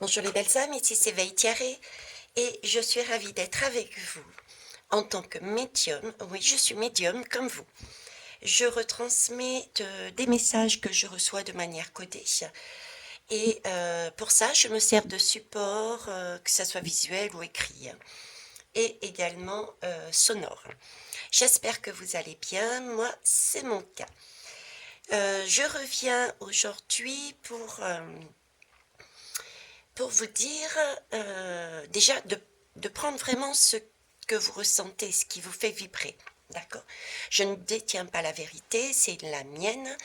Bonjour les belles âmes, ici c'est Veille Thierry et je suis ravie d'être avec vous en tant que médium. Oui, je suis médium comme vous. Je retransmets des messages que je reçois de manière codée et pour ça je me sers de supports, que ce soit visuel ou écrit, et également sonore. J'espère que vous allez bien, moi c'est mon cas. Je reviens aujourd'hui pour vous dire déjà de prendre vraiment ce que vous ressentez, ce qui vous fait vibrer. D'accord? Je ne détiens pas la vérité, c'est la mienne.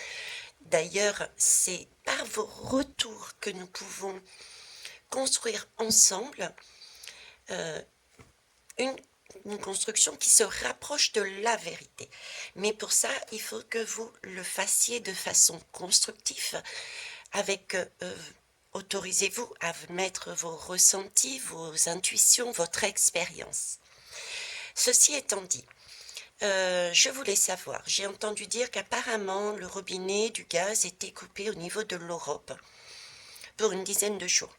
D'ailleurs, c'est par vos retours que nous pouvons construire ensemble euh, une, une construction qui se rapproche de la vérité. Mais pour ça, il faut que vous le fassiez de façon constructive, avec autorisez-vous à mettre vos ressentis, vos intuitions, votre expérience. Ceci étant dit, je voulais savoir, j'ai entendu dire qu'apparemment le robinet du gaz était coupé au niveau de l'Europe pour une dizaine de jours.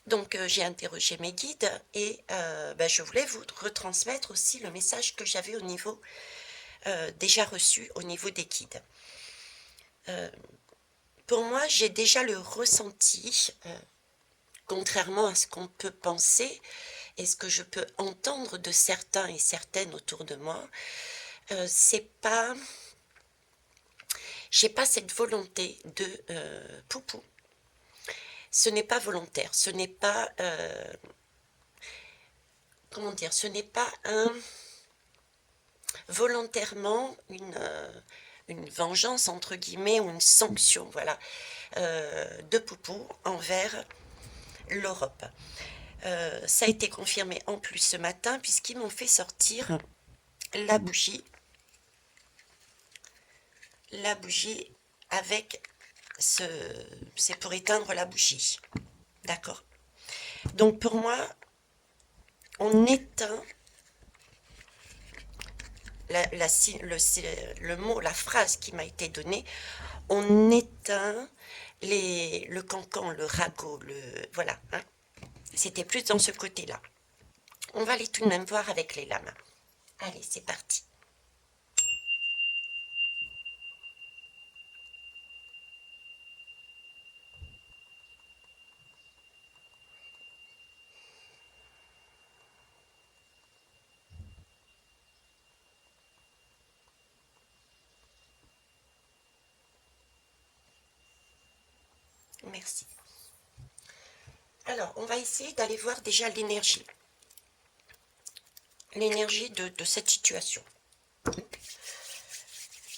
Donc j'ai interrogé mes guides et je voulais vous retransmettre aussi le message que j'avais au niveau déjà reçu au niveau des guides. Pour moi, j'ai déjà le ressenti, contrairement à ce qu'on peut penser et ce que je peux entendre de certains et certaines autour de moi, j'ai pas cette volonté de poupou. Ce n'est pas volontaire, ce n'est pas, comment dire, ce n'est pas volontairement une vengeance entre guillemets ou une sanction, voilà, de poupou envers l'Europe. Ça a été confirmé en plus ce matin puisqu'ils m'ont fait sortir la bougie avec c'est pour éteindre la bougie. D'accord. Donc pour moi, on éteint le mot, la phrase qui m'a été donnée, on éteint le cancan, le ragot, voilà. Hein. C'était plus dans ce côté-là. On va aller tout de même voir avec les lames. Allez, c'est parti. Merci. Alors, on va essayer d'aller voir déjà l'énergie. L'énergie de cette situation.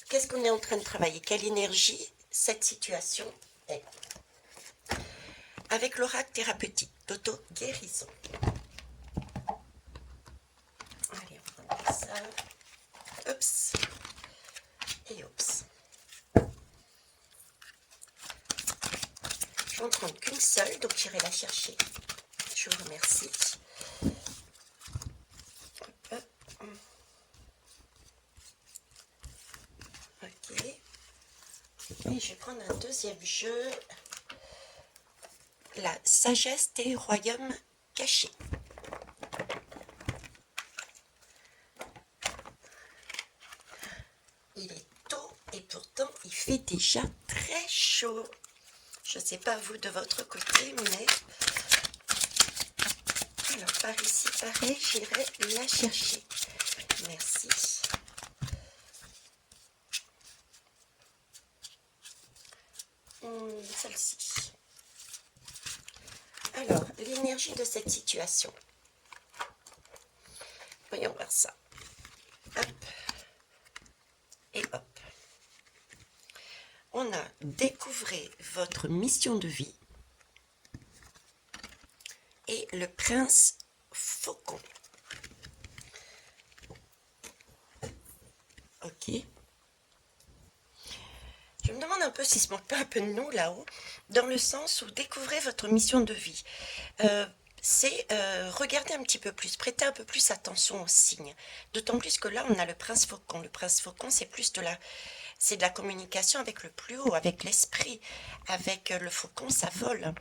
Qu'est-ce qu'on est en train de travailler? Quelle énergie cette situation est? Avec l'oracle thérapeutique d'auto-guérison. Allez, on va prendre ça. Oups. Et oups. Je vais en prendre qu'une seule, donc j'irai la chercher. Je vous remercie. Ok. Et je vais prendre un deuxième jeu. La sagesse des royaumes cachés. Il est tôt et pourtant il fait déjà très chaud. Je ne sais pas vous de votre côté, mais alors par ici, pareil, j'irai la chercher. Merci. Celle-ci. Alors, l'énergie de cette situation. Voyons voir ça. Hop. Et hop. On a découvré votre mission de vie et le prince faucon. Ok. Je me demande un peu s'il se manque pas un peu de nous là-haut, dans le sens où découvrez votre mission de vie. C'est regarder un petit peu plus, prêter un peu plus attention aux signes. D'autant plus que là, on a le prince faucon. Le prince faucon, c'est plus c'est de la communication avec le plus haut, avec l'esprit. Avec le faucon, ça vole.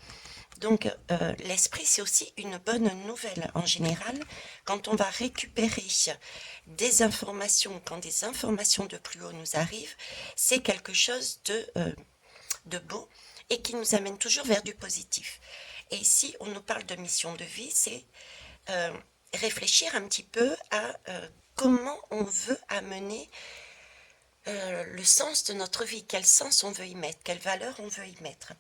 Donc, l'esprit, c'est aussi une bonne nouvelle en général. Quand on va récupérer des informations, quand des informations de plus haut nous arrivent, c'est quelque chose de beau et qui nous amène toujours vers du positif. Et ici, on nous parle de mission de vie, c'est euh, réfléchir un petit peu à comment on veut amener le sens de notre vie, quel sens on veut y mettre, quelle valeur on veut y mettre.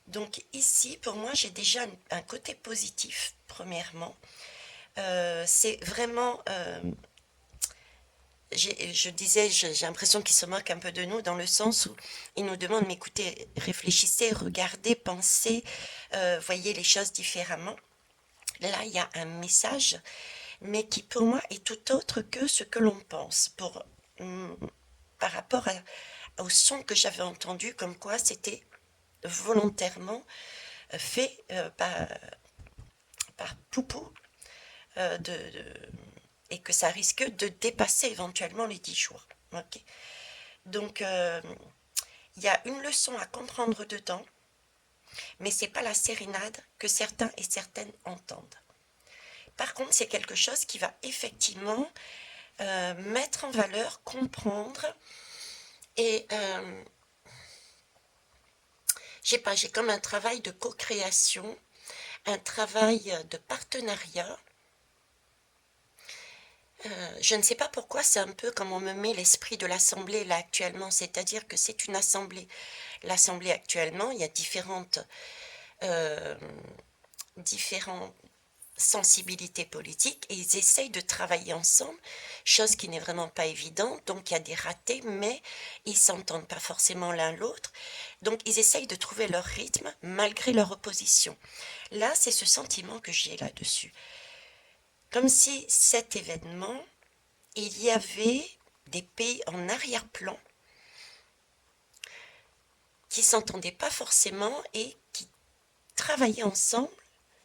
Donc ici, pour moi, j'ai déjà un côté positif, premièrement. C'est vraiment, je disais, j'ai l'impression qu'ils se moquent un peu de nous dans le sens où ils nous demandent, mais écoutez, réfléchissez, regardez, pensez, voyez les choses différemment. Là, il y a un message, mais qui pour moi est tout autre que ce que l'on pense, par rapport au son que j'avais entendu, comme quoi c'était volontairement fait par Poupou, et que ça risque de dépasser éventuellement les 10 jours. Okay. Donc, il y a une leçon à comprendre dedans, mais c'est pas la sérénade que certains et certaines entendent. Par contre, c'est quelque chose qui va effectivement mettre en valeur, comprendre, et j'ai comme un travail de co-création, un travail de partenariat. Je ne sais pas pourquoi, c'est un peu comme on me met l'esprit de l'Assemblée là actuellement, c'est-à-dire que c'est une assemblée. L'Assemblée actuellement, il y a différentes sensibilités politiques et ils essayent de travailler ensemble, chose qui n'est vraiment pas évidente, donc il y a des ratés, mais ils s'entendent pas forcément l'un l'autre, donc ils essayent de trouver leur rythme malgré leur opposition. Là, c'est ce sentiment que j'ai là-dessus. Comme si cet événement, il y avait des pays en arrière-plan qui s'entendaient pas forcément et qui travaillaient ensemble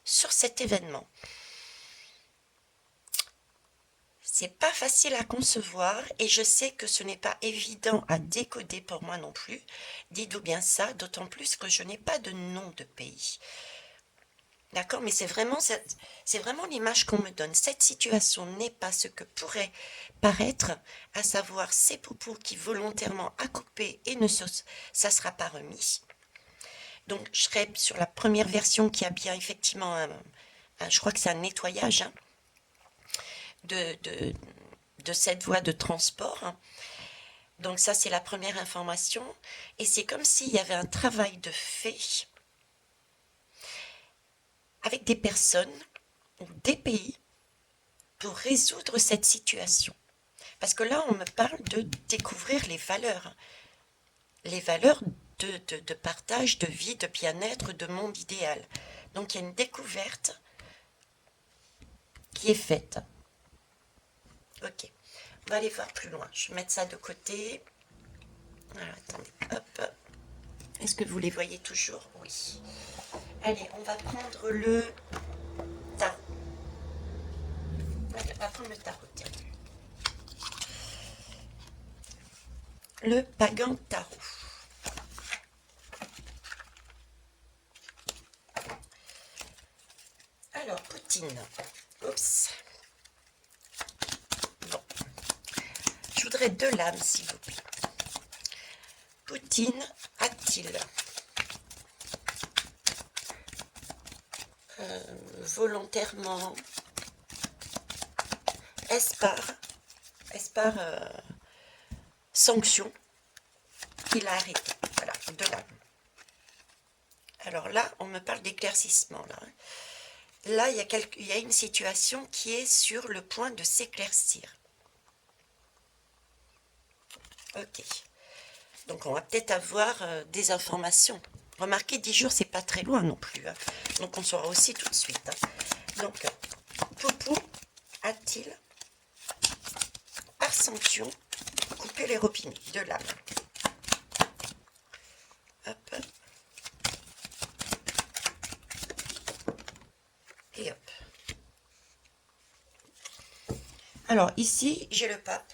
sur cet événement. C'est pas facile à concevoir et je sais que ce n'est pas évident à décoder pour moi non plus. Dites-vous bien ça, d'autant plus que je n'ai pas de nom de pays. D'accord, mais c'est vraiment l'image qu'on me donne. Cette situation n'est pas ce que pourrait paraître, à savoir ces Poupous qui volontairement a coupé et ça sera pas remis. Donc je serai sur la première version qui a bien effectivement je crois que c'est un nettoyage de cette voie de transport. Donc ça c'est la première information. Et c'est comme s'il y avait un travail de fait avec des personnes ou des pays pour résoudre cette situation. Parce que là, on me parle de découvrir les valeurs de partage, de vie, de bien-être, de monde idéal. Donc il y a une découverte qui est faite. Ok, on va aller voir plus loin. Je vais mettre ça de côté. Alors, attendez, hop. Est-ce que vous les voyez toujours? Oui. Allez, on va prendre le tarot. On va prendre le tarot, tiens. Le Pagan Tarot. Alors, Poutine. Oups. Bon. Je voudrais 2 lames, s'il vous plaît. Poutine a-t-il volontairement, est-ce par sanction qu'il a arrêté? Voilà, 2 lames. Alors là, on me parle d'éclaircissement. Là, il y a une situation qui est sur le point de s'éclaircir. Ok. Donc, on va peut-être avoir des informations. Remarquez, 10 jours, c'est pas très loin non plus. Hein. Donc, on saura aussi tout de suite. Hein. Donc, Poupou a-t-il, par sanction, coupé les robinets? 2 lames. Hop. Et hop. Alors, ici, j'ai le pape.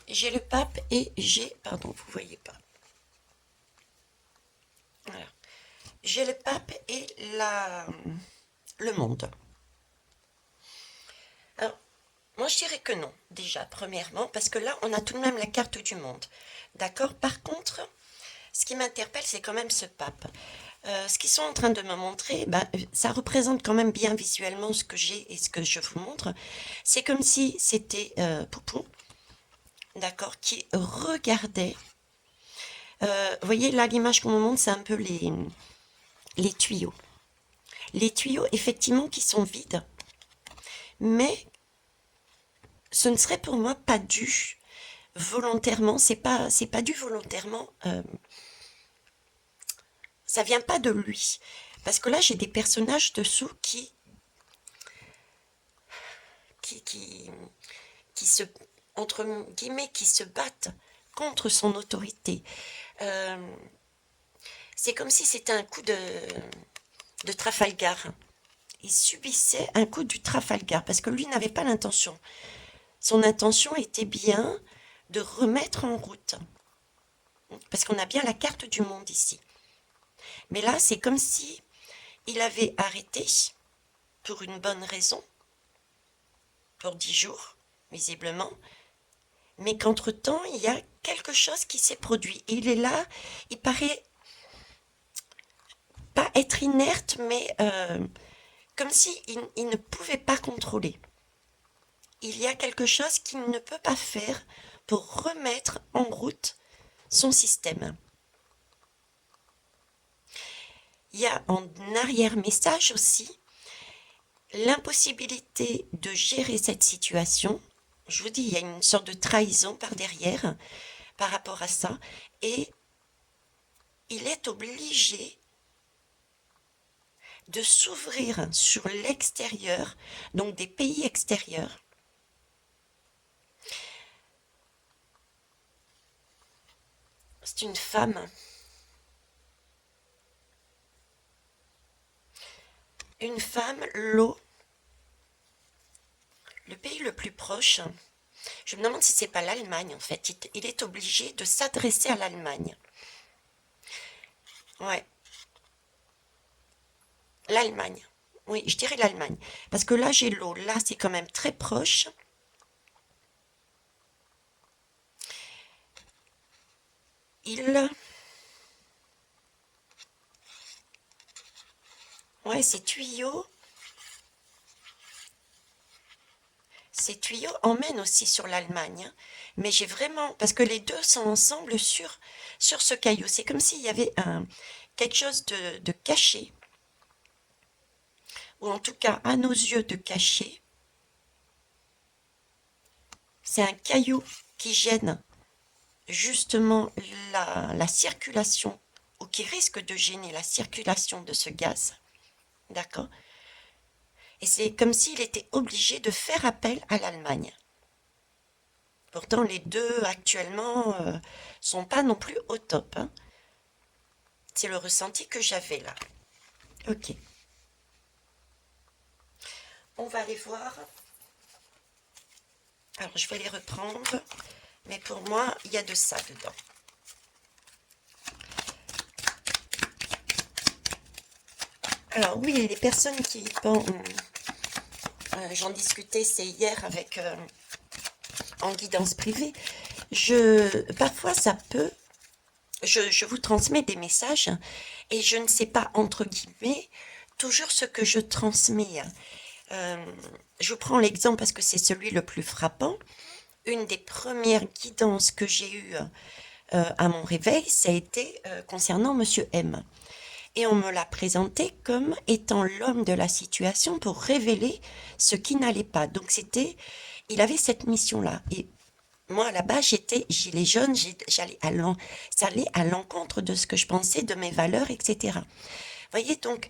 J'ai le pape et j'ai... Pardon, vous ne voyez pas. Voilà. j'ai le pape et le monde. Alors, moi je dirais que non, déjà, premièrement, parce que là, on a tout de même la carte du monde. D'accord? Par contre, ce qui m'interpelle, c'est quand même ce pape. Ce qu'ils sont en train de me montrer, ben, ça représente quand même bien visuellement ce que j'ai et ce que je vous montre. C'est comme si c'était Poupou, d'accord, qui regardait. Vous voyez, là, l'image qu'on me montre, c'est un peu les tuyaux. Les tuyaux, effectivement, qui sont vides, mais ce ne serait pour moi pas dû volontairement, c'est pas dû volontairement, ça vient pas de lui. Parce que là, j'ai des personnages dessous qui, qui, qui se, entre guillemets, qui se battent contre son autorité. Euh, c'est comme si c'était un coup de Trafalgar. Il subissait un coup du Trafalgar parce que lui n'avait pas l'intention. Son intention était bien de remettre en route. Parce qu'on a bien la carte du monde ici. Mais là, c'est comme si il avait arrêté pour une bonne raison, pour 10 jours, visiblement, mais qu'entre-temps, il y a quelque chose qui s'est produit. Et il est là, il paraît pas être inerte, mais comme si il ne pouvait pas contrôler. Il y a quelque chose qu'il ne peut pas faire pour remettre en route son système. Il y a en arrière-message aussi l'impossibilité de gérer cette situation. Je vous dis, il y a une sorte de trahison par derrière par rapport à ça. Et il est obligé de s'ouvrir sur l'extérieur, donc des pays extérieurs. C'est une femme. Une femme, l'eau, le pays le plus proche. Je me demande si c'est pas l'Allemagne en fait. Il est obligé de s'adresser à l'Allemagne. Ouais, l'Allemagne. Oui, je dirais l'Allemagne. Parce que là, j'ai l'eau. Là, c'est quand même très proche. Il... Ouais, ces tuyaux emmènent aussi sur l'Allemagne. Hein. Mais j'ai vraiment... Parce que les deux sont ensemble sur ce caillou. C'est comme s'il y avait quelque chose de caché. Ou en tout cas, à nos yeux, de caché. C'est un caillou qui gêne justement la circulation, ou qui risque de gêner la circulation de ce gaz. D'accord? Et c'est comme s'il était obligé de faire appel à l'Allemagne. Pourtant, les deux actuellement sont pas non plus au top. Hein. C'est le ressenti que j'avais là. Ok. On va aller voir. Alors, je vais les reprendre. Mais pour moi, il y a de ça dedans. Alors oui, les personnes qui pensent... j'en discutais, c'est hier avec... en guidance privée. Parfois, ça peut... Je vous transmets des messages et je ne sais pas, entre guillemets, toujours ce que je transmets. Je vous prends l'exemple parce que c'est celui le plus frappant. Une des premières guidances que j'ai eues à mon réveil, ça a été concernant Monsieur M. Et on me l'a présenté comme étant l'homme de la situation pour révéler ce qui n'allait pas. Donc il avait cette mission-là. Et moi, là-bas, j'étais gilet jaune, ça allait à l'encontre de ce que je pensais, de mes valeurs, etc. Vous voyez, donc,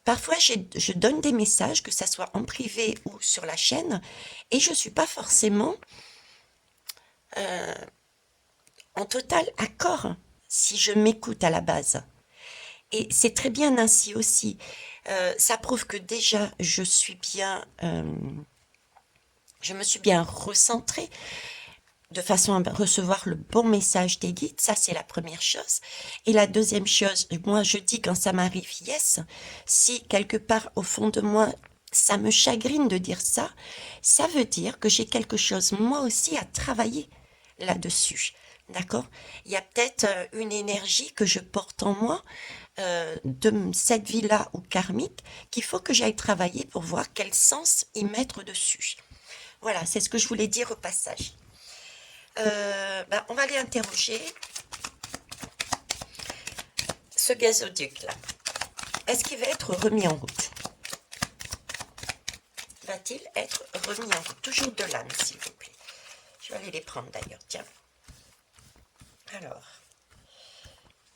parfois, je donne des messages, que ça soit en privé ou sur la chaîne, et je ne suis pas forcément en total accord si je m'écoute à la base. Et c'est très bien ainsi aussi. Ça prouve que déjà, je me suis bien recentrée. de façon à recevoir le bon message des guides. Ça, c'est la première chose. Et la deuxième chose, moi, je dis quand ça m'arrive, yes, si quelque part au fond de moi, ça me chagrine de dire ça, ça veut dire que j'ai quelque chose, moi aussi, à travailler là-dessus. D'accord? Il y a peut-être une énergie que je porte en moi de cette vie-là ou karmique qu'il faut que j'aille travailler pour voir quel sens y mettre dessus. Voilà, c'est ce que je voulais dire au passage. On va aller interroger ce gazoduc là. Est-ce qu'il va être remis en route? Va-t-il être remis en route? Toujours de l'âme, s'il vous plaît. Je vais aller les prendre d'ailleurs, tiens. Alors,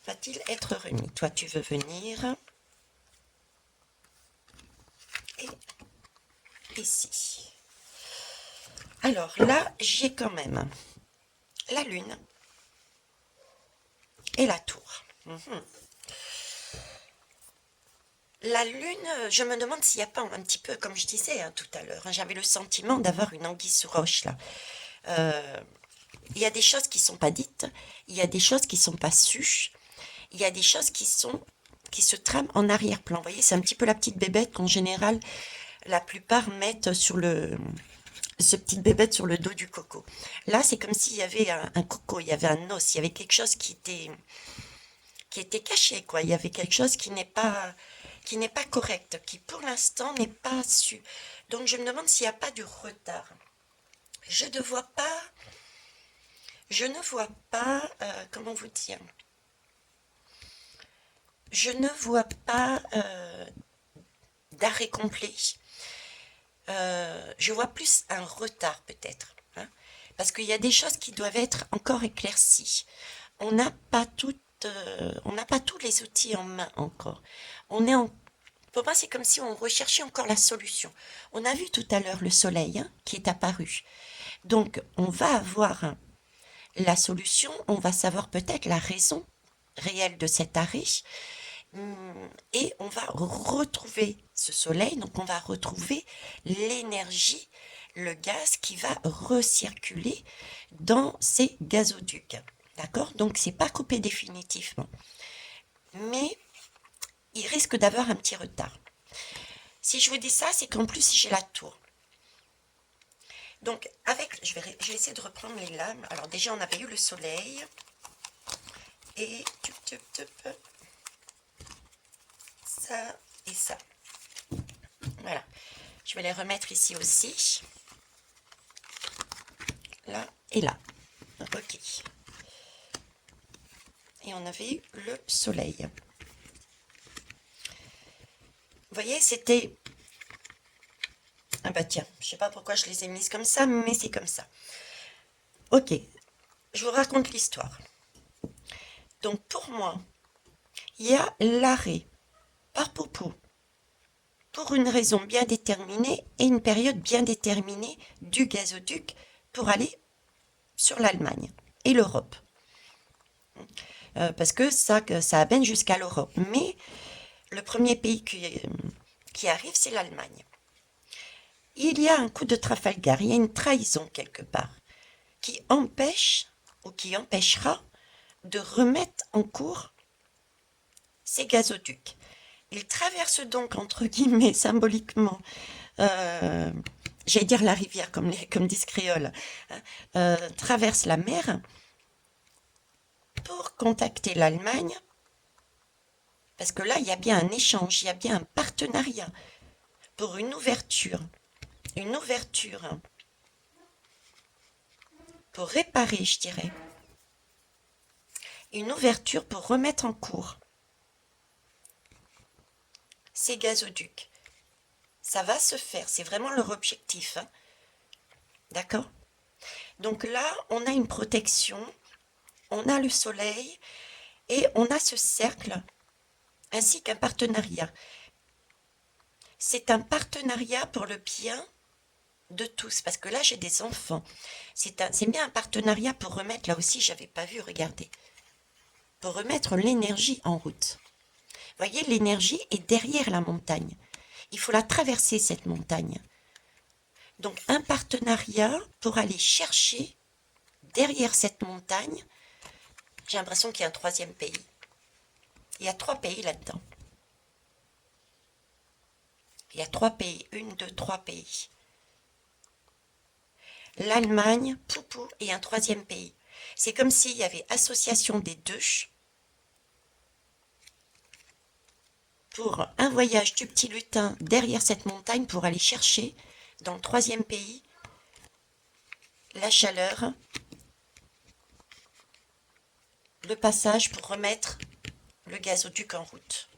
va-t-il être remis? Toi, tu veux venir. Et ici. Alors là, j'ai quand même la lune et la tour. La lune, je me demande s'il n'y a pas un petit peu, comme je disais tout à l'heure, j'avais le sentiment d'avoir une anguille sous roche là. Il y a des choses qui ne sont pas dites, il y a des choses qui ne sont pas sues, il y a des choses qui se trament en arrière-plan. Vous voyez, c'est un petit peu la petite bébête qu'en général, la plupart mettent sur ce petite bébête sur le dos du coco. Là, c'est comme s'il y avait un coco, il y avait un os, il y avait quelque chose qui était caché, quoi. Il y avait quelque chose qui n'est pas correct, qui pour l'instant n'est pas su. Donc je me demande s'il n'y a pas du retard. Je ne vois pas, comment vous dire, je ne vois pas d'arrêt complet. Je vois plus un retard peut-être, hein, parce qu'il y a des choses qui doivent être encore éclaircies. On n'a pas tous les outils en main encore. Pour moi, c'est comme si on recherchait encore la solution. On a vu tout à l'heure le soleil qui est apparu. Donc, on va avoir la solution, on va savoir peut-être la raison réelle de cet arrêt. Et on va retrouver ce soleil, donc on va retrouver l'énergie, le gaz qui va recirculer dans ces gazoducs. D'accord? Donc, c'est pas coupé définitivement. Mais il risque d'avoir un petit retard. Si je vous dis ça, c'est qu'en plus, j'ai la tour. Donc, je vais essayer de reprendre les lames. Alors, déjà, on avait eu le soleil. Et ça et ça. Voilà. Je vais les remettre ici aussi. Là et là. Ok. Et on avait eu le soleil. Vous voyez, c'était... Ah bah tiens, je sais pas pourquoi je les ai mises comme ça, mais c'est comme ça. Ok, je vous raconte l'histoire. Donc pour moi, il y a l'arrêt par Poupou pour une raison bien déterminée et une période bien déterminée du gazoduc pour aller sur l'Allemagne et l'Europe. Parce que ça amène jusqu'à l'Europe. Mais le premier pays qui arrive, c'est l'Allemagne. Il y a un coup de Trafalgar, il y a une trahison quelque part qui empêche ou qui empêchera de remettre en cours ces gazoducs. Ils traversent donc, entre guillemets, symboliquement, j'allais dire la rivière, comme disent créoles, traversent la mer pour contacter l'Allemagne, parce que là, il y a bien un échange, il y a bien un partenariat pour une ouverture pour réparer, je dirais, une ouverture pour remettre en cours ces gazoducs. Ça va se faire, c'est vraiment leur objectif. Hein. D'accord? Donc là, on a une protection, on a le soleil et on a ce cercle ainsi qu'un partenariat. C'est un partenariat pour le bien de tous, parce que là j'ai des enfants. C'est bien un partenariat pour remettre, là aussi j'avais pas vu, regardez, pour remettre l'énergie en route. Vous voyez, l'énergie est derrière la montagne. Il faut la traverser, cette montagne. Donc un partenariat pour aller chercher derrière cette montagne, j'ai l'impression qu'il y a un troisième pays. Il y a 3 pays là-dedans. Il y a 3 pays, 1, 2, 3 pays. L'Allemagne, Poupou, et un troisième pays. C'est comme s'il y avait association des deux pour un voyage du petit lutin derrière cette montagne pour aller chercher dans le troisième pays la chaleur, le passage pour remettre le gazoduc en route.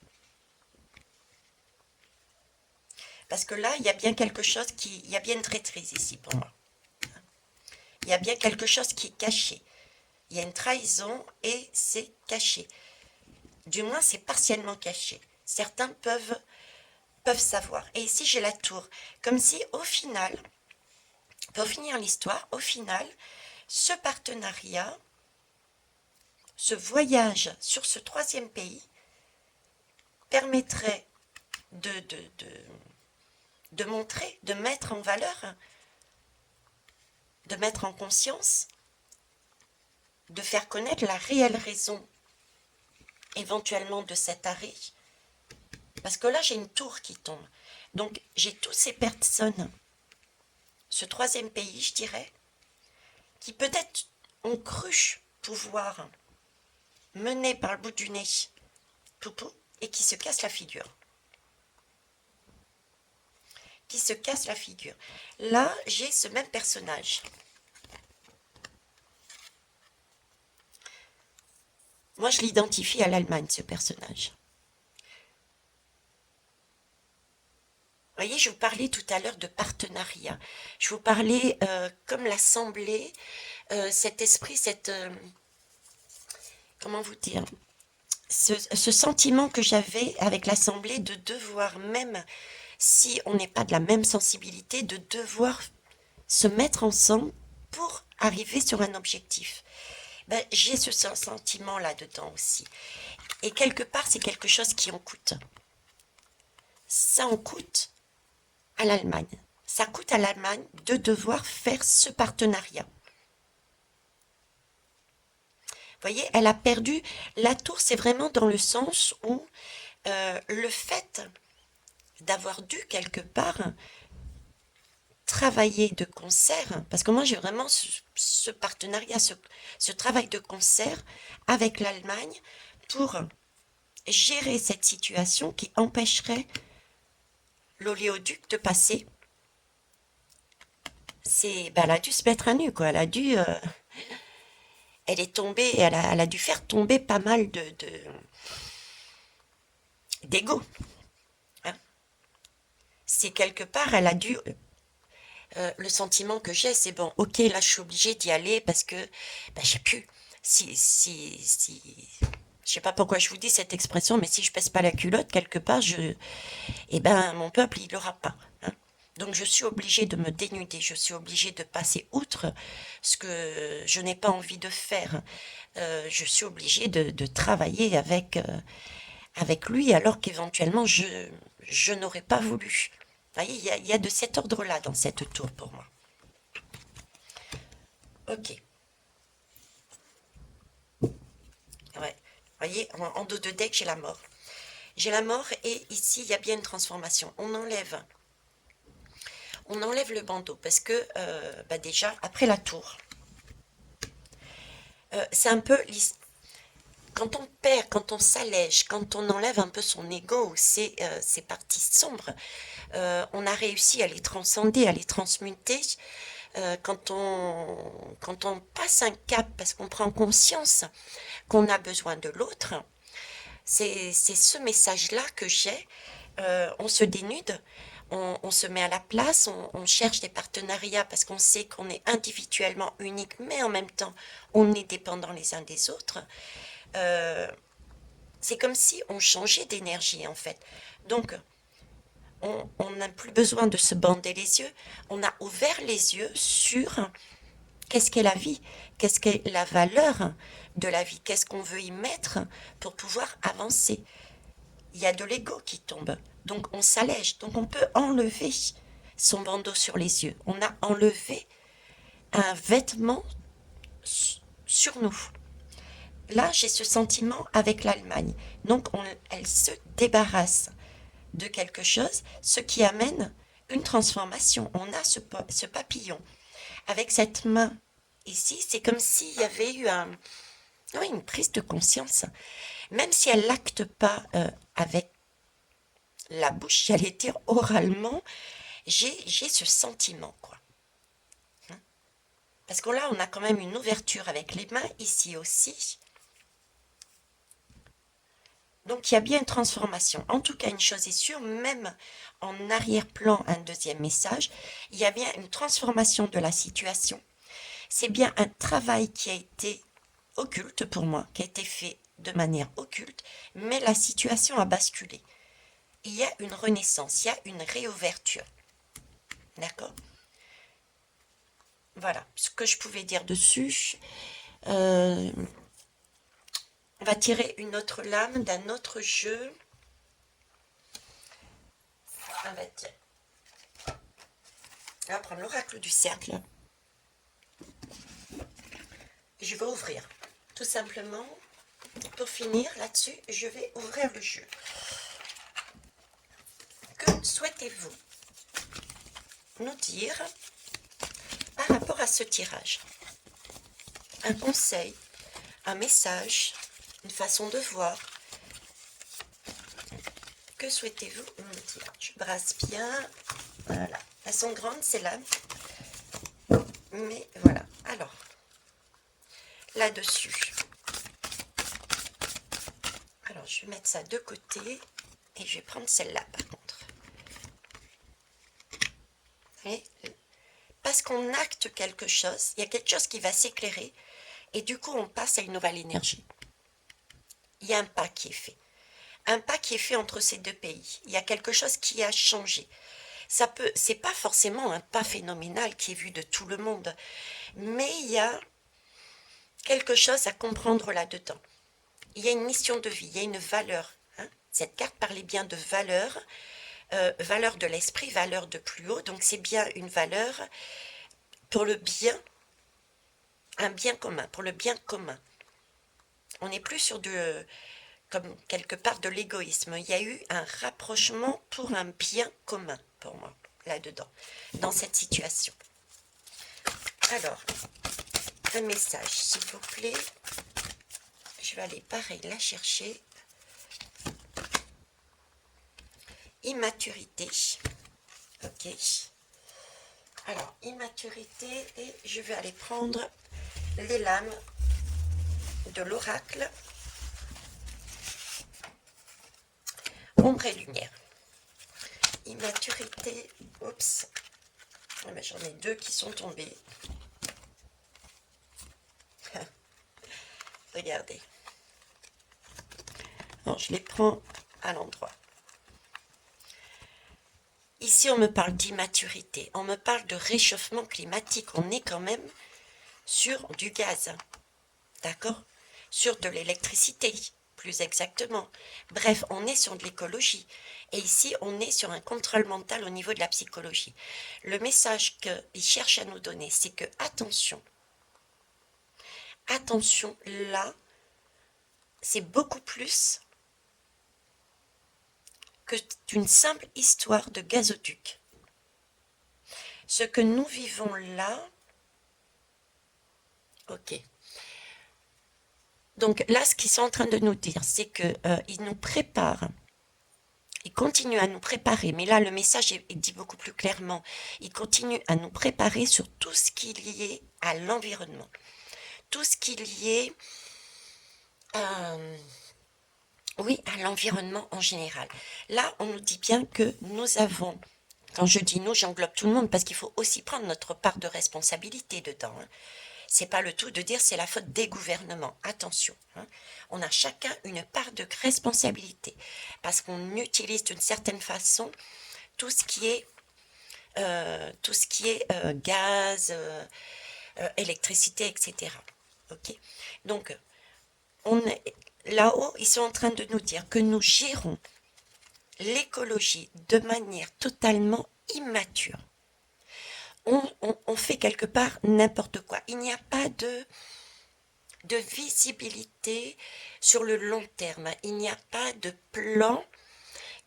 Parce que là, il y a bien quelque chose il y a bien une traîtrise ici pour moi. Il y a bien quelque chose qui est caché. Il y a une trahison et c'est caché. Du moins, c'est partiellement caché. Certains peuvent savoir. Et ici, j'ai la tour. Comme si, au final, pour finir l'histoire, au final, ce partenariat, ce voyage sur ce troisième pays, permettrait de montrer, de mettre en valeur, de mettre en conscience, de faire connaître la réelle raison éventuellement de cet arrêt. Parce que là, j'ai une tour qui tombe. Donc, j'ai toutes ces personnes, ce troisième pays, je dirais, qui peut-être ont cru pouvoir mener par le bout du nez Poupou et qui se cassent la figure. Qui se casse la figure. Là, j'ai ce même personnage. Moi, je l'identifie à l'Allemagne, ce personnage. Vous voyez, je vous parlais tout à l'heure de partenariat. Je vous parlais comme l'Assemblée, cet esprit, comment vous dire, ce sentiment que j'avais avec l'Assemblée de devoir, même si on n'est pas de la même sensibilité, de devoir se mettre ensemble pour arriver sur un objectif. Ben, j'ai ce sentiment là-dedans aussi. Et quelque part, c'est quelque chose qui en coûte. Ça en coûte à l'Allemagne. Ça coûte à l'Allemagne de devoir faire ce partenariat. Vous voyez, elle a perdu. La tour, c'est vraiment dans le sens où le fait d'avoir dû quelque part travailler de concert, parce que moi j'ai vraiment ce partenariat, ce travail de concert avec l'Allemagne pour gérer cette situation qui empêcherait l'oléoduc de passer. Elle a dû se mettre à nu, quoi. Elle a dû, elle est tombée, elle a dû faire tomber pas mal d'ego. Hein. C'est quelque part, elle a dû. Le sentiment que j'ai, c'est bon, ok, là je suis obligée d'y aller parce que je sais plus. Si, je sais pas pourquoi je vous dis cette expression, mais si je pèse pas la culotte quelque part, mon peuple il l'aura pas. Hein. Donc je suis obligée de me dénuder, je suis obligée de passer outre ce que je n'ai pas envie de faire. Je suis obligée de travailler avec lui alors qu'éventuellement je n'aurais pas voulu. Vous voyez, il y a de cet ordre-là dans cette tour pour moi. Ok. Ouais. Vous voyez, en dos de deck, j'ai la mort. J'ai la mort et ici, il y a bien une transformation. On enlève le bandeau parce que, déjà, après la tour, c'est un peu... Quand on perd, quand on s'allège, quand on enlève un peu son ego, ces parties sombres, on a réussi à les transcender, à les transmuter. Quand on passe un cap, parce qu'on prend conscience qu'on a besoin de l'autre, c'est ce message-là que j'ai. On se dénude, on se met à la place, on cherche des partenariats parce qu'on sait qu'on est individuellement unique, mais en même temps, on est dépendants les uns des autres. C'est comme si on changeait d'énergie en fait. Donc, on n'a plus besoin de se bander les yeux, on a ouvert les yeux sur qu'est-ce qu'est la vie, qu'est-ce qu'est la valeur de la vie, qu'est-ce qu'on veut y mettre pour pouvoir avancer. Il y a de l'ego qui tombe, donc on s'allège, donc on peut enlever son bandeau sur les yeux. On a enlevé un vêtement sur nous. Là, j'ai ce sentiment avec l'Allemagne. Donc, elle se débarrasse de quelque chose, ce qui amène une transformation. On a ce papillon. Avec cette main ici, c'est comme s'il y avait eu oui, une prise de conscience. Même si elle l'acte pas avec la bouche, j'allais dire oralement, j'ai ce sentiment, quoi. Hein. Parce que là, on a quand même une ouverture avec les mains, ici aussi. Donc, il y a bien une transformation. En tout cas, une chose est sûre, même en arrière-plan, un deuxième message, il y a bien une transformation de la situation. C'est bien un travail qui a été occulte pour moi, qui a été fait de manière occulte, mais la situation a basculé. Il y a une renaissance, il y a une réouverture. D'accord? Voilà ce que je pouvais dire dessus. On va tirer une autre lame d'un autre jeu. On va prendre l'oracle du cercle. Je vais ouvrir. Tout simplement, pour finir là-dessus, je vais ouvrir le jeu. Que souhaitez-vous nous dire par rapport à ce tirage? Un conseil, un message, une façon de voir. Que souhaitez-vous me dire? Je brasse bien. Voilà. Elles sont grandes, ces lames. Mais voilà. Alors, là-dessus. Alors, je vais mettre ça de côté. Et je vais prendre celle-là, par contre. Et parce qu'on acte quelque chose, il y a quelque chose qui va s'éclairer. Et du coup, on passe à une nouvelle énergie. Il y a un pas qui est fait. Un pas qui est fait entre ces deux pays. Il y a quelque chose qui a changé. C'est pas forcément un pas phénoménal qui est vu de tout le monde, mais il y a quelque chose à comprendre là-dedans. Il y a une mission de vie, il y a une valeur. Hein. Cette carte parlait bien de valeur, valeur de l'esprit, valeur de plus haut, donc c'est bien une valeur pour le bien, un bien commun, pour le bien commun. On n'est plus sur comme quelque part de l'égoïsme. Il y a eu un rapprochement pour un bien commun, pour moi, là-dedans, dans cette situation. Alors, un message, s'il vous plaît. Je vais aller, pareil, la chercher. Immaturité. Ok. Alors, immaturité, et je vais aller prendre les lames de l'oracle. Ombre et lumière. Immaturité. Oups. J'en ai deux qui sont tombés. Regardez. Alors, je les prends à l'endroit. Ici, on me parle d'immaturité. On me parle de réchauffement climatique. On est quand même sur du gaz. D'accord? Sur de l'électricité, plus exactement. Bref, on est sur de l'écologie. Et ici, on est sur un contrôle mental au niveau de la psychologie. Le message qu'il cherche à nous donner, c'est que, attention, là, c'est beaucoup plus que d'une simple histoire de gazoduc. Ce que nous vivons là, ok. Donc là, ce qu'ils sont en train de nous dire, c'est qu'ils nous préparent, ils continuent à nous préparer, mais là, le message est dit beaucoup plus clairement. Ils continuent à nous préparer sur tout ce qui est lié à l'environnement, tout ce qui est lié oui, à l'environnement en général. Là, on nous dit bien que nous avons, quand je dis nous, j'englobe tout le monde parce qu'il faut aussi prendre notre part de responsabilité dedans. Hein. C'est pas le tout de dire c'est la faute des gouvernements. Attention, hein. On a chacun une part de responsabilité parce qu'on utilise d'une certaine façon tout ce qui est gaz, électricité, etc. Ok. Donc là-haut, ils sont en train de nous dire que nous gérons l'écologie de manière totalement immature. On fait quelque part n'importe quoi. Il n'y a pas de de visibilité sur le long terme. Il n'y a pas de plan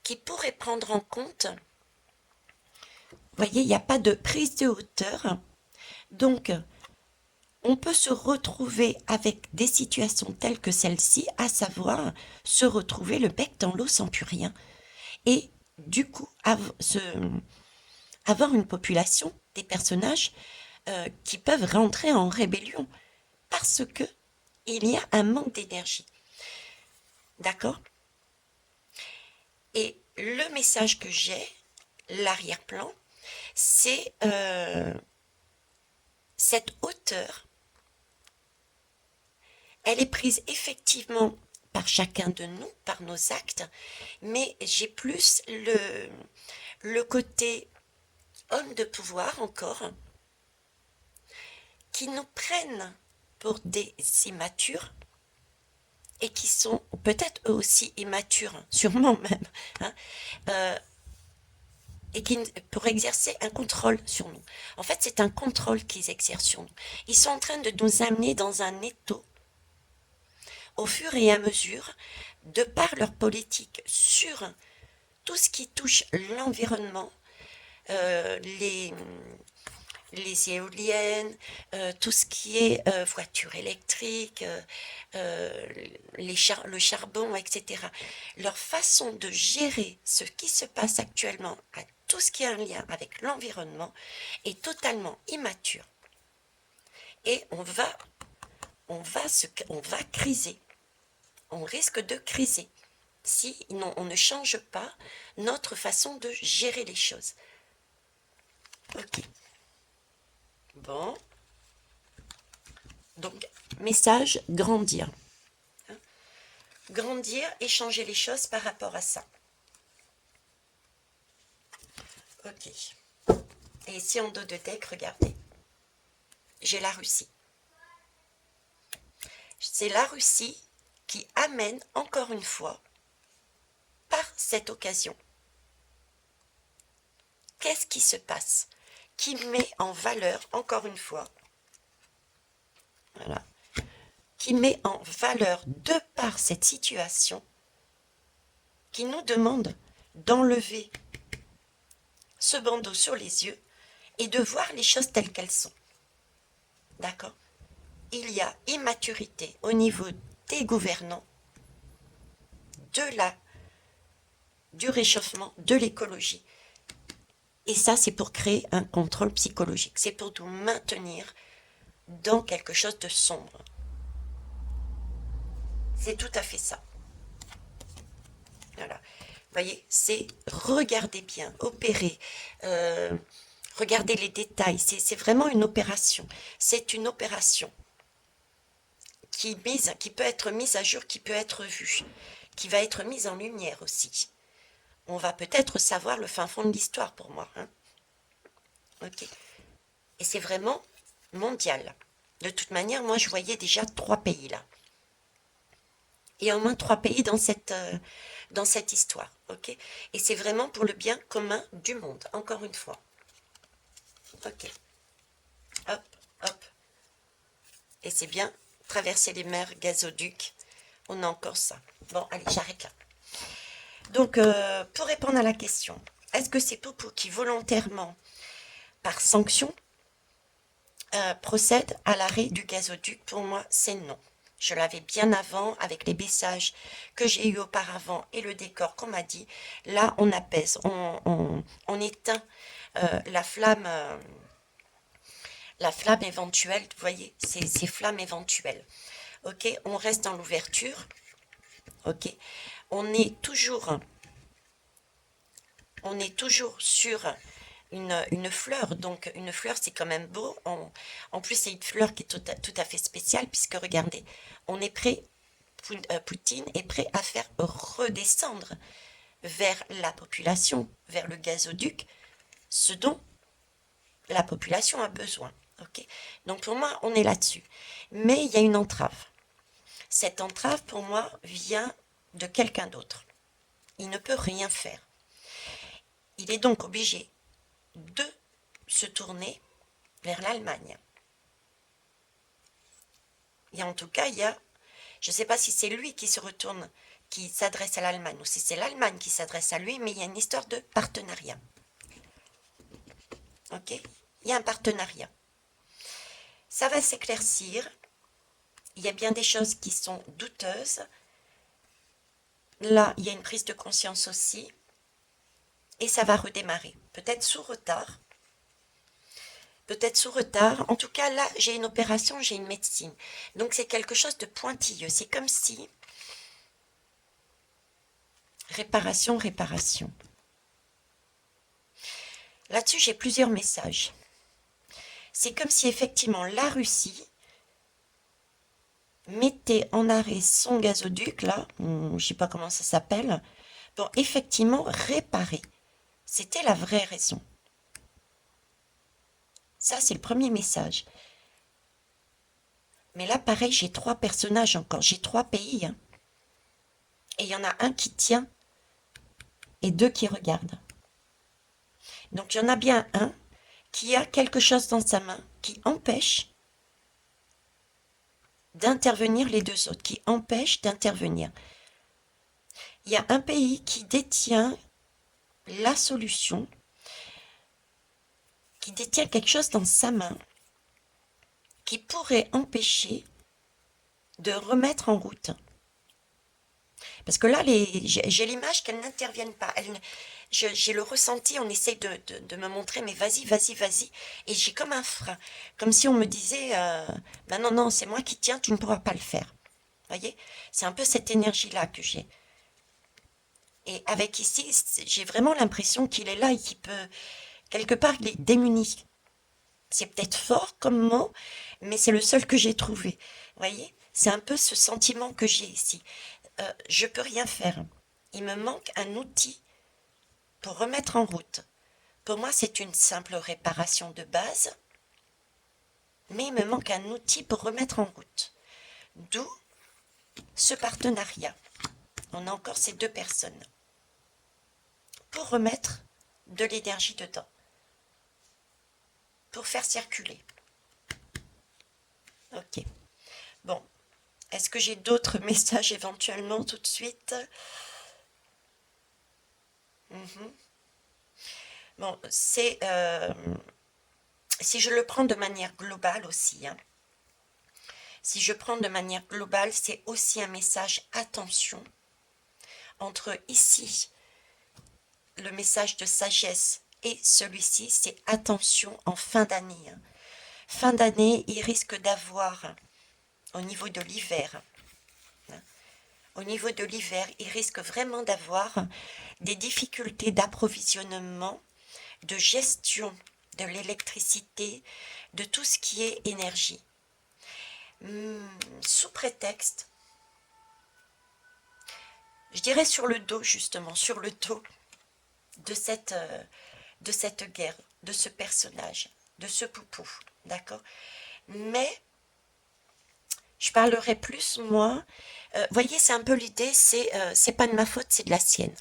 qui pourrait prendre en compte. Vous voyez, il n'y a pas de prise de hauteur. Donc, on peut se retrouver avec des situations telles que celle-ci, à savoir se retrouver le bec dans l'eau sans plus rien. Et du coup, avoir une population, des personnages qui peuvent rentrer en rébellion parce que il y a un manque d'énergie. D'accord? Et le message que j'ai, l'arrière-plan, c'est cette hauteur. Elle est prise effectivement par chacun de nous, par nos actes, mais j'ai plus le côté homme de pouvoir encore, qui nous prennent pour des immatures et qui sont peut-être eux aussi immatures, sûrement même, hein, et qui pour exercer un contrôle sur nous. En fait, c'est un contrôle qu'ils exercent sur nous. Ils sont en train de nous amener dans un étau au fur et à mesure, de par leur politique sur tout ce qui touche l'environnement, euh, les, les éoliennes, tout ce qui est voiture électrique, le charbon, etc. Leur façon de gérer ce qui se passe actuellement, à tout ce qui a un lien avec l'environnement, est totalement immature. Et on va criser. On risque de criser si on ne change pas notre façon de gérer les choses. Ok. Bon. Donc, message, grandir. Hein? Grandir et changer les choses par rapport à ça. Ok. Et ici en dos de deck, regardez. J'ai la Russie. C'est la Russie qui amène encore une fois, par cette occasion, qu'est-ce qui se passe? Qui met en valeur, encore une fois, voilà, qui met en valeur, de par cette situation, qui nous demande d'enlever ce bandeau sur les yeux et de voir les choses telles qu'elles sont. D'accord? Il y a immaturité au niveau des gouvernants, du réchauffement, de l'écologie. Et ça, c'est pour créer un contrôle psychologique. C'est pour nous maintenir dans quelque chose de sombre. C'est tout à fait ça. Voilà. Vous voyez, c'est regarder bien, opérer, regarder les détails. C'est vraiment une opération. C'est une opération qui peut être mise à jour, qui peut être vue, qui va être mise en lumière aussi. On va peut-être savoir le fin fond de l'histoire pour moi. Hein. Ok. Et c'est vraiment mondial. De toute manière, moi, je voyais déjà 3 pays là. Et au moins 3 pays dans cette histoire. Ok. Et c'est vraiment pour le bien commun du monde, encore une fois. Ok. Hop, hop. Et c'est bien traverser les mers, gazoducs. On a encore ça. Bon, allez, j'arrête là. Donc, pour répondre à la question, est-ce que c'est Popo qui volontairement, par sanction, procède à l'arrêt du gazoduc? Pour moi, c'est non. Je l'avais bien avant avec les messages que j'ai eus auparavant et le décor qu'on m'a dit. Là, on apaise, on éteint la flamme éventuelle. Vous voyez, ces flammes éventuelles. Ok, on reste dans l'ouverture. Ok, on est toujours sur une fleur. Donc, une fleur, c'est quand même beau. En plus, c'est une fleur qui est tout à fait spéciale, puisque regardez, on est prêt, Poutine est prêt à faire redescendre vers la population, vers le gazoduc, ce dont la population a besoin. Ok. Donc, pour moi, on est là-dessus. Mais il y a une entrave. Cette entrave, pour moi, vient de quelqu'un d'autre. Il ne peut rien faire. Il est donc obligé de se tourner vers l'Allemagne. Et en tout cas, je ne sais pas si c'est lui qui se retourne, qui s'adresse à l'Allemagne, ou si c'est l'Allemagne qui s'adresse à lui, mais il y a une histoire de partenariat. Ok? Il y a un partenariat. Ça va s'éclaircir. Il y a bien des choses qui sont douteuses. Là, il y a une prise de conscience aussi. Et ça va redémarrer. Peut-être sous retard. Peut-être sous retard. En tout cas, là, j'ai une opération, j'ai une médecine. Donc, c'est quelque chose de pointilleux. C'est comme si... Réparation, réparation. Là-dessus, j'ai plusieurs messages. C'est comme si, effectivement, la Russie mettait en arrêt son gazoduc, là, je ne sais pas comment ça s'appelle, pour effectivement réparer. C'était la vraie raison. Ça, c'est le premier message. Mais là, pareil, j'ai 3 personnages encore. J'ai 3 pays. Hein. Et il y en a un qui tient et 2 qui regardent. Donc, il y en a bien un qui a quelque chose dans sa main qui empêche d'intervenir les 2 autres, qui empêche d'intervenir. Il y a un pays qui détient la solution, qui détient quelque chose dans sa main, qui pourrait empêcher de remettre en route. Parce que là, j'ai l'image qu'elles n'interviennent pas. J'ai le ressenti, on essaye de me montrer, mais vas-y, vas-y, vas-y. Et j'ai comme un frein. Comme si on me disait, ben non, non, c'est moi qui tiens, tu ne pourras pas le faire. Vous voyez? C'est un peu cette énergie-là que j'ai. Et avec ici, j'ai vraiment l'impression qu'il est là et qu'il peut, quelque part, il est démuni. C'est peut-être fort comme mot, mais c'est le seul que j'ai trouvé. Vous voyez? C'est un peu ce sentiment que j'ai ici. Je peux rien faire. Il me manque un outil pour remettre en route. Pour moi, c'est une simple réparation de base, mais il me manque un outil pour remettre en route. D'où ce partenariat. On a encore ces 2 personnes pour remettre de l'énergie dedans, pour faire circuler. Ok. Bon. Est-ce que j'ai d'autres messages éventuellement tout de suite? Mhm. Bon, c'est... si je le prends de manière globale aussi, hein, si je prends de manière globale, c'est aussi un message attention entre ici, le message de sagesse et celui-ci, c'est attention en fin d'année. Hein. Fin d'année, il risque d'avoir, au niveau de l'hiver, hein, au niveau de l'hiver, il risque vraiment d'avoir des difficultés d'approvisionnement, de gestion de l'électricité, de tout ce qui est énergie. Sous prétexte, je dirais sur le dos justement, sur le dos de cette guerre, de ce personnage, de ce poupou, d'accord? Mais je parlerai plus, moi, voyez, c'est un peu l'idée, c'est pas de ma faute, c'est de la sienne.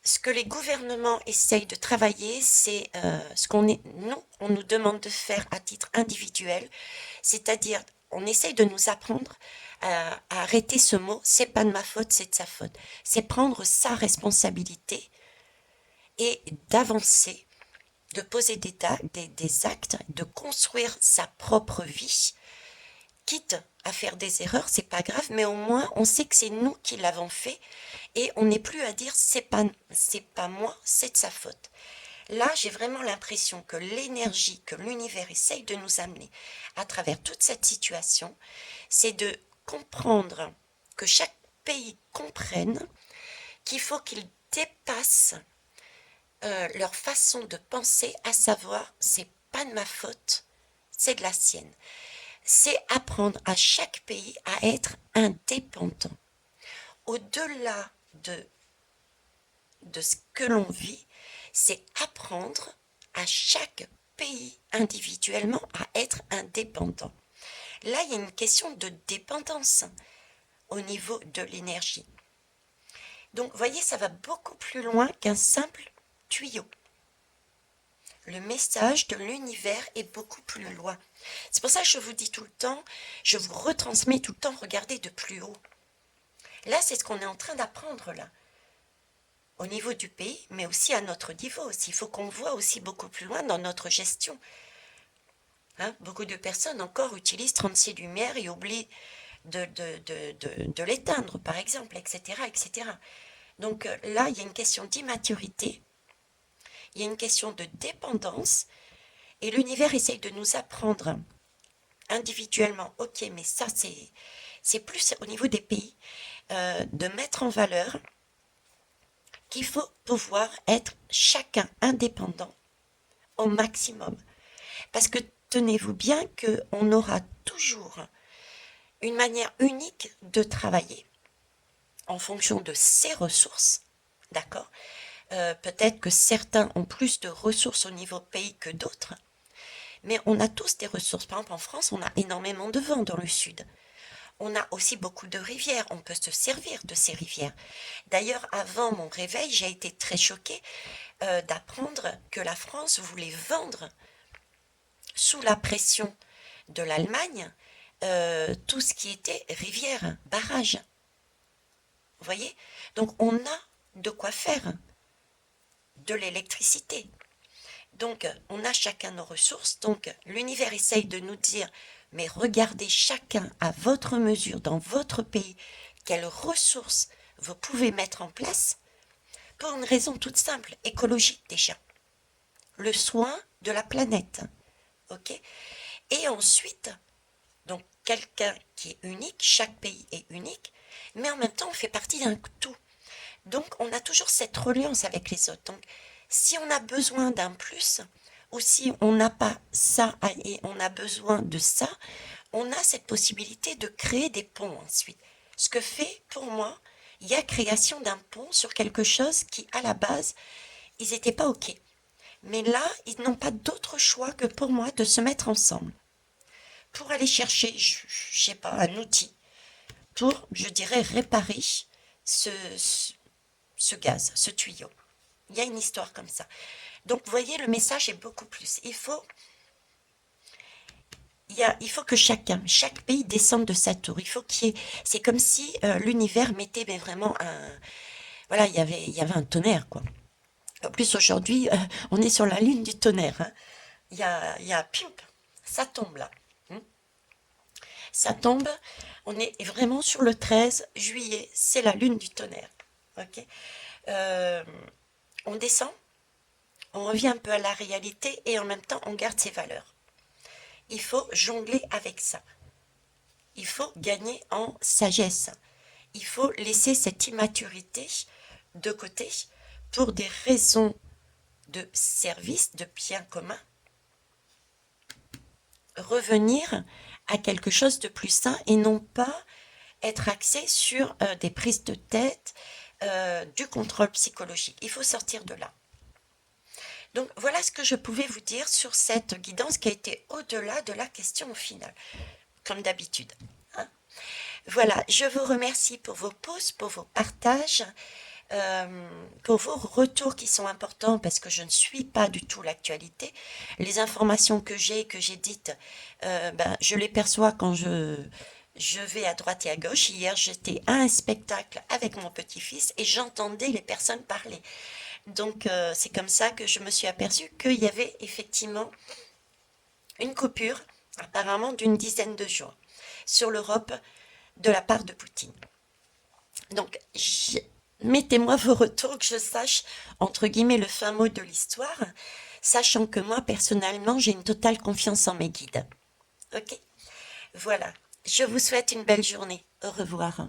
Ce que les gouvernements essayent de travailler, c'est ce on nous demande de faire à titre individuel, c'est-à-dire on essaye de nous apprendre à arrêter ce mot, c'est pas de ma faute, c'est de sa faute. C'est prendre sa responsabilité et d'avancer, de poser des actes, de construire sa propre vie, quitte à faire des erreurs, c'est pas grave, mais au moins on sait que c'est nous qui l'avons fait et on n'est plus à dire c'est pas moi, c'est de sa faute. Là, j'ai vraiment l'impression que l'énergie que l'univers essaye de nous amener à travers toute cette situation, c'est de comprendre que chaque pays comprenne qu'il faut qu'ils dépassent leur façon de penser, à savoir, c'est pas de ma faute, c'est de la sienne. C'est apprendre à chaque pays à être indépendant. Au-delà de ce que l'on vit, c'est apprendre à chaque pays individuellement à être indépendant. Là, il y a une question de dépendance au niveau de l'énergie. Donc, vous voyez, ça va beaucoup plus loin qu'un simple tuyau. Le message de l'univers est beaucoup plus loin. C'est pour ça que je vous dis tout le temps, je vous retransmets tout le temps, regardez de plus haut. Là, c'est ce qu'on est en train d'apprendre là. Au niveau du pays, mais aussi à notre niveau aussi. Il faut qu'on voit aussi beaucoup plus loin dans notre gestion. Hein, beaucoup de personnes encore utilisent 36 lumières et oublient de l'éteindre, par exemple, etc., etc. Donc là, il y a une question d'immaturité, il y a une question de dépendance, et l'univers essaye de nous apprendre individuellement, ok, mais ça c'est plus au niveau des pays, de mettre en valeur qu'il faut pouvoir être chacun indépendant au maximum. Parce que tenez-vous bien qu'on aura toujours une manière unique de travailler en fonction de ses ressources, d'accord? Peut-être que certains ont plus de ressources au niveau pays que d'autres, mais on a tous des ressources. Par exemple, en France, on a énormément de vent dans le sud. On a aussi beaucoup de rivières, on peut se servir de ces rivières. D'ailleurs, avant mon réveil, j'ai été très choquée d'apprendre que la France voulait vendre, sous la pression de l'Allemagne, tout ce qui était rivière, barrage. Vous voyez? Donc on a de quoi faire de l'électricité. Donc on a chacun nos ressources. Donc l'univers essaye de nous dire, mais regardez chacun à votre mesure, dans votre pays, quelles ressources vous pouvez mettre en place pour une raison toute simple, écologique déjà. Le soin de la planète. Ok? Et ensuite, donc quelqu'un qui est unique, chaque pays est unique, mais en même temps on fait partie d'un tout. Donc on a toujours cette reliance avec les autres. Donc si on a besoin d'un plus, ou si on n'a pas ça et on a besoin de ça, on a cette possibilité de créer des ponts ensuite. Ce que fait pour moi, il y a création d'un pont sur quelque chose qui à la base, ils n'étaient pas OK. Mais là, ils n'ont pas d'autre choix que pour moi de se mettre ensemble pour aller chercher, je sais pas, un outil pour, je dirais, réparer ce, ce, ce gaz, ce tuyau. Il y a une histoire comme ça. Donc, vous voyez, le message est beaucoup plus. Il faut que chaque pays descende de sa tour. Il faut qu'il y ait, c'est comme si l'univers mettait mais vraiment voilà, il y avait un tonnerre, quoi. En plus, aujourd'hui, on est sur la lune du tonnerre. Hein. Il y a, pioup, ça tombe là. Ça tombe, on est vraiment sur le 13 juillet, c'est la lune du tonnerre. Ok. Euh, on descend, on revient un peu à la réalité et en même temps on garde ses valeurs. Il faut jongler avec ça. Il faut gagner en sagesse. Il faut laisser cette immaturité de côté pour des raisons de service, de bien commun. Revenir à quelque chose de plus sain et non pas être axé sur des prises de tête, du contrôle psychologique. Il faut sortir de là. Donc voilà ce que je pouvais vous dire sur cette guidance qui a été au-delà de la question au final, comme d'habitude. Hein. Voilà, je vous remercie pour vos pauses, pour vos partages, pour vos retours qui sont importants parce que je ne suis pas du tout l'actualité. Les informations que j'ai dites, je les perçois quand je vais à droite et à gauche. Hier, j'étais à un spectacle avec mon petit-fils et j'entendais les personnes parler. Donc, c'est comme ça que je me suis aperçue qu'il y avait effectivement une coupure, apparemment d'une dizaine de jours, sur l'Europe de la part de Poutine. Donc, mettez-moi vos retours, que je sache, entre guillemets, le fin mot de l'histoire, sachant que moi, personnellement, j'ai une totale confiance en mes guides. Ok? Voilà. Je vous souhaite une belle journée. Au revoir.